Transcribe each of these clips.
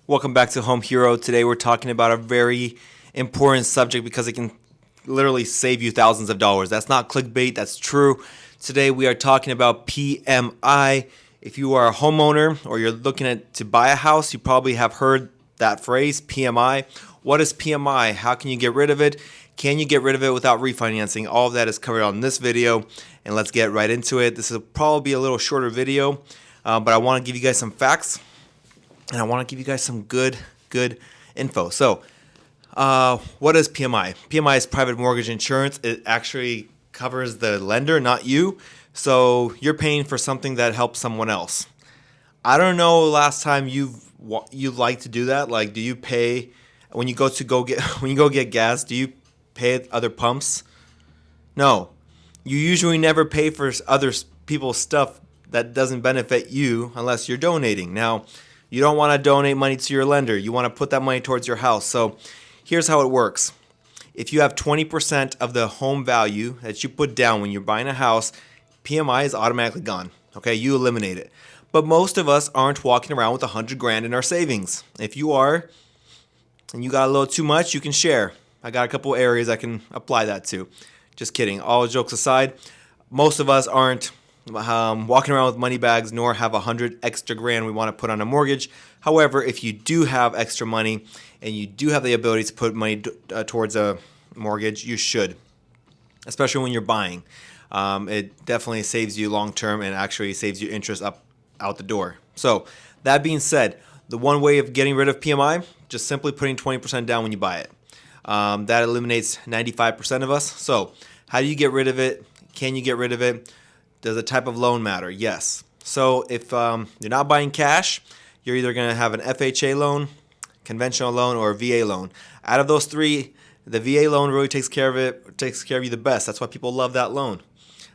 Welcome back to Home Hero. Today we're talking about a very important subject because it can literally save you thousands of dollars. That's not clickbait, that's true. Today we are talking about PMI. If you are a homeowner or you're looking to buy a house, you probably have heard that phrase, PMI. What is PMI? How can you get rid of it? Can you get rid of it without refinancing? All of that is covered on this video, and let's get right into it. This will probably be a little shorter video, but I want to give you guys some facts. And I want to give you guys some good info. So, what is PMI? PMI is private mortgage insurance. It actually covers the lender, not you. So you're paying for something that helps someone else. I don't know last time you've liked to do that. Like, do you pay when you go get gas? Do you pay at other pumps? No, you usually never pay for other people's stuff that doesn't benefit you unless you're donating. Now, you don't want to donate money to your lender. You want to put that money towards your house. So here's how it works. If you have 20% of the home value that you put down when you're buying a house, PMI is automatically gone. Okay, you eliminate it. But most of us aren't walking around with 100 grand in our savings. If you are, and you got a little too much, you can share. I got a couple areas I can apply that to. Just kidding. All jokes aside, most of us aren't walking around with money bags, nor have 100 extra grand we want to put on a mortgage. However, if you do have extra money and you do have the ability to put money towards a mortgage, you should, especially when you're buying. It definitely saves you long term and actually saves you interest out the door. So that being said, the one way of getting rid of PMI, just simply putting 20% down when you buy it. That eliminates 95% of us. So how do you get rid of it? Can you get rid of it? Does the type of loan matter? Yes. So if you're not buying cash, you're either going to have an FHA loan, conventional loan, or a VA loan. Out of those three, the VA loan really takes care of you the best. That's why people love that loan.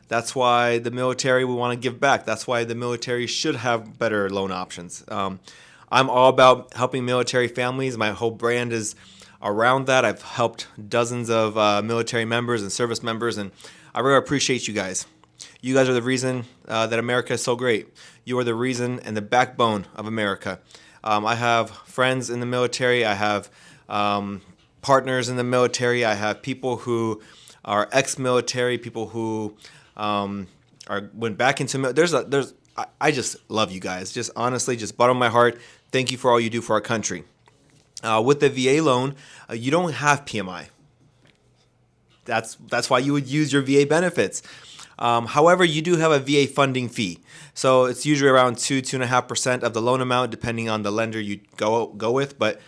That's why the military we want to give back. That's why the military should have better loan options. I'm all about helping military families. My whole brand is around that. I've helped dozens of military members and service members, and I really appreciate you guys. You guys are the reason that America is so great. You are the reason and the backbone of America. I have friends in the military. I have partners in the military. I have people who are ex-military, people who went back into military. I just love you guys. Just honestly, just bottom of my heart, thank you for all you do for our country. With the VA loan, you don't have PMI. That's why you would use your VA benefits. However, you do have a VA funding fee. So it's usually around 2.5% of the loan amount, depending on the lender you go with. But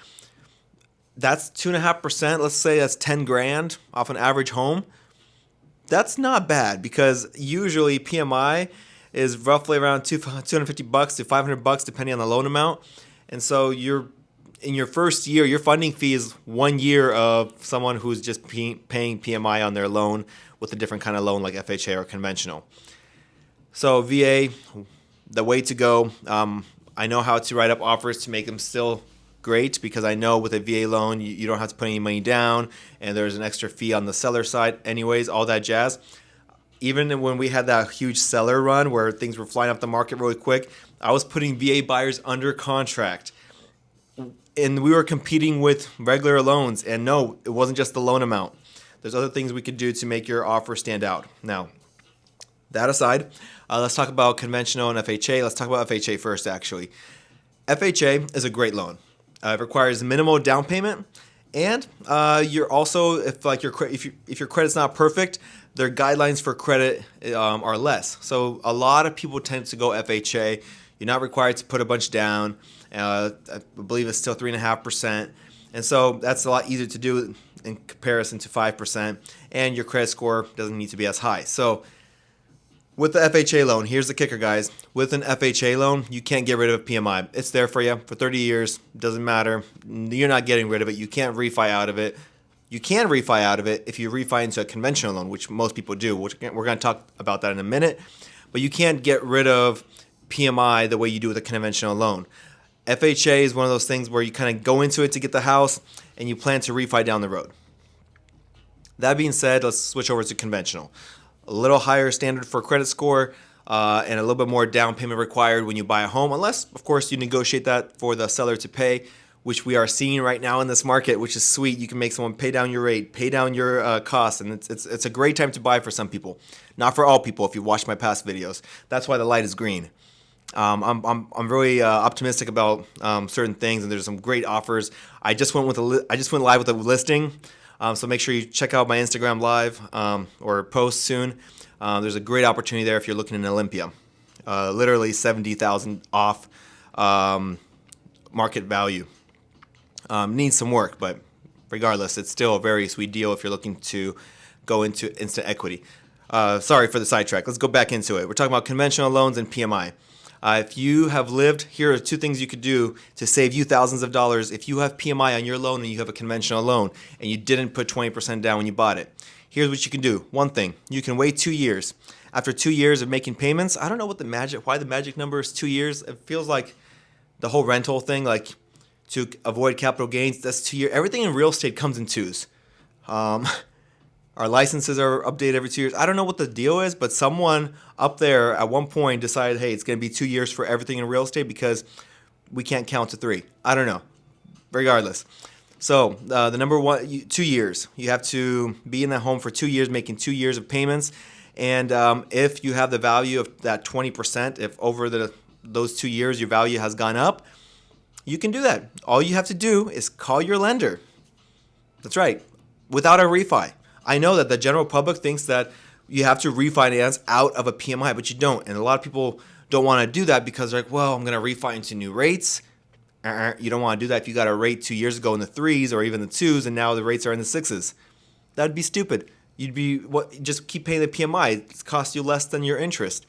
that's 2.5%. Let's say that's 10 grand off an average home. That's not bad because usually PMI is roughly around $250 to $500, depending on the loan amount. And so in your first year, your funding fee is 1 year of someone who's just paying PMI on their loan with a different kind of loan like FHA or conventional. So VA, the way to go. I know how to write up offers to make them still great because I know with a VA loan, you don't have to put any money down and there's an extra fee on the seller side anyways, all that jazz. Even when we had that huge seller run where things were flying off the market really quick, I was putting VA buyers under contract. And we were competing with regular loans. And no, it wasn't just the loan amount. There's other things we could do to make your offer stand out. Now, that aside, let's talk about conventional and FHA. Let's talk about FHA first, actually. FHA is a great loan. It requires minimal down payment. And you're also, if your credit's not perfect, their guidelines for credit are less. So a lot of people tend to go FHA. You're not required to put a bunch down. I believe it's still 3.5%. And so that's a lot easier to do in comparison to 5%. And your credit score doesn't need to be as high. So with the FHA loan, here's the kicker, guys. With an FHA loan, you can't get rid of PMI. It's there for you for 30 years. Doesn't matter. You're not getting rid of it. You can't refi out of it. You can refi out of it if you refi into a conventional loan, which most people do. We're going to talk about that in a minute. But you can't get rid of PMI the way you do with a conventional loan. FHA is one of those things where you kind of go into it to get the house and you plan to refi down the road. That being said, let's switch over to conventional. A little higher standard for credit score and a little bit more down payment required when you buy a home, unless, of course, you negotiate that for the seller to pay, which we are seeing right now in this market, which is sweet. You can make someone pay down your rate, pay down your costs, and it's a great time to buy for some people. Not for all people if you watch my past videos. That's why the light is green. I'm really optimistic about certain things, and there's some great offers. I just went live with a listing, so make sure you check out my Instagram live or post soon. There's a great opportunity there if you're looking in Olympia. Literally 70,000 off market value. Needs some work, but regardless, it's still a very sweet deal if you're looking to go into instant equity. Sorry for the sidetrack. Let's go back into it. We're talking about conventional loans and PMI. If you have lived, here are two things you could do to save you thousands of dollars. If you have PMI on your loan and you have a conventional loan and you didn't put 20% down when you bought it, here's what you can do. One thing, you can wait 2 years. After 2 years of making payments, I don't know why the magic number is 2 years. It feels like the whole rental thing, like to avoid capital gains, that's 2 years. Everything in real estate comes in twos. Our licenses are updated every 2 years. I don't know what the deal is, but someone up there at one point decided, hey, it's going to be 2 years for everything in real estate because we can't count to 3. I don't know. Regardless. So the number one, 2 years. You have to be in that home for 2 years, making 2 years of payments. And if you have the value of that 20%, if over those 2 years your value has gone up, you can do that. All you have to do is call your lender. That's right. Without a refi. I know that the general public thinks that you have to refinance out of a PMI, but you don't. And a lot of people don't want to do that because they're like, well, I'm going to refi into new rates. You don't want to do that if you got a rate 2 years ago in the 3s or even the 2s, and now the rates are in the 6s. That'd be stupid. You'd be just keep paying the PMI. It costs you less than your interest.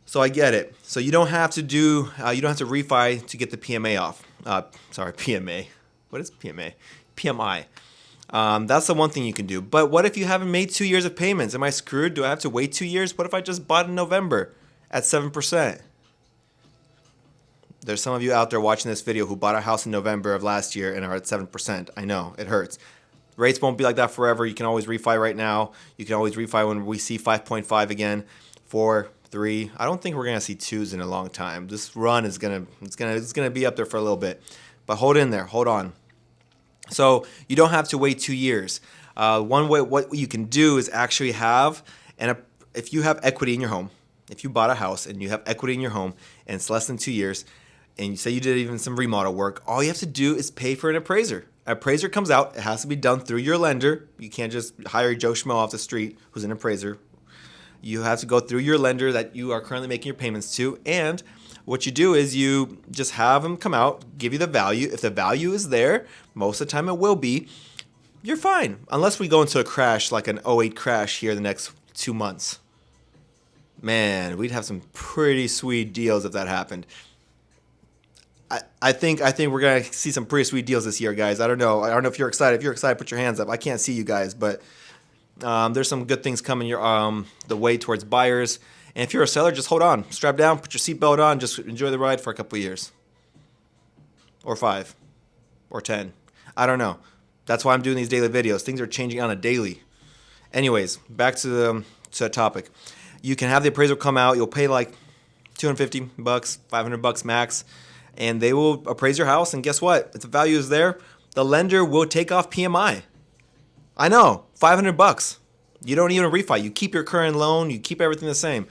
So I get it. So you don't have to refi to get the PMA off. PMA. What is PMA? PMI. That's the one thing you can do. But what if you haven't made 2 years of payments? Am I screwed? Do I have to wait 2 years? What if I just bought in November at 7%? There's some of you out there watching this video who bought a house in November of last year and are at 7%. I know, it hurts. Rates won't be like that forever. You can always refi right now. You can always refi when we see 5.5 again, 4, 3. I don't think we're gonna see 2s in a long time. This run is gonna be up there for a little bit. But hold in there, hold on. So you don't have to wait 2 years. One way, what you can do is actually have, if you have equity in your home, if you bought a house and you have equity in your home and it's less than 2 years, and you say you did even some remodel work, all you have to do is pay for an appraiser. An appraiser comes out. It has to be done through your lender. You can't just hire Joe Schmo off the street who's an appraiser. You have to go through your lender that you are currently making your payments to, and what you do is you just have them come out, give you the value. If the value is there, most of the time it will be, you're fine. Unless we go into a crash like an '08 crash here the next 2 months. Man, we'd have some pretty sweet deals if that happened. I think we're gonna see some pretty sweet deals this year, guys. I don't know if you're excited. If you're excited, put your hands up. I can't see you guys, but there's some good things coming the way towards buyers. And if you're a seller, just hold on, strap down, put your seatbelt on, just enjoy the ride for a couple of years, or 5, or 10. I don't know. That's why I'm doing these daily videos. Things are changing on a daily. Anyways, back to the topic. You can have the appraiser come out. You'll pay like $250, $500 max. And they will appraise your house, and guess what? If the value is there, the lender will take off PMI. I know, $500. You don't even refi. You keep your current loan. You keep everything the same.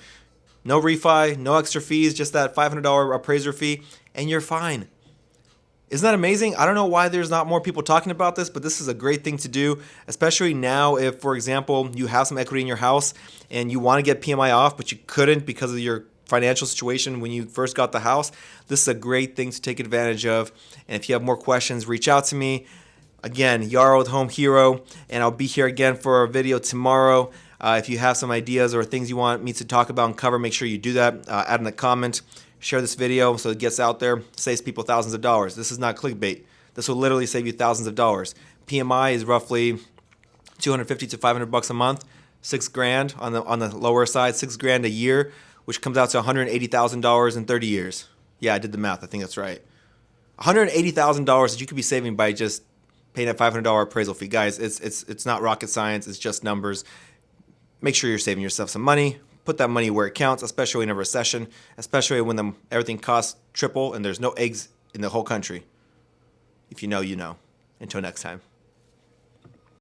No refi, no extra fees, just that $500 appraiser fee, and you're fine. Isn't that amazing? I don't know why there's not more people talking about this, but this is a great thing to do, especially now if, for example, you have some equity in your house and you want to get PMI off, but you couldn't because of your financial situation when you first got the house. This is a great thing to take advantage of. And if you have more questions, reach out to me. Again, Yarrow with Home Hero, and I'll be here again for a video tomorrow. If you have some ideas or things you want me to talk about and cover, make sure you do that. Add in a comment, share this video so it gets out there, saves people thousands of dollars. This is not clickbait. This will literally save you thousands of dollars. PMI is roughly $250 to $500 a month, $6,000 on the lower side, $6,000 a year, which comes out to $180,000 in 30 years. Yeah, I did the math. I think that's right. $180,000 that you could be saving by just paying that $500 appraisal fee. Guys, it's not rocket science. It's just numbers. Make sure you're saving yourself some money. Put that money where it counts, especially in a recession, especially when everything costs triple and there's no eggs in the whole country. If you know, you know. Until next time.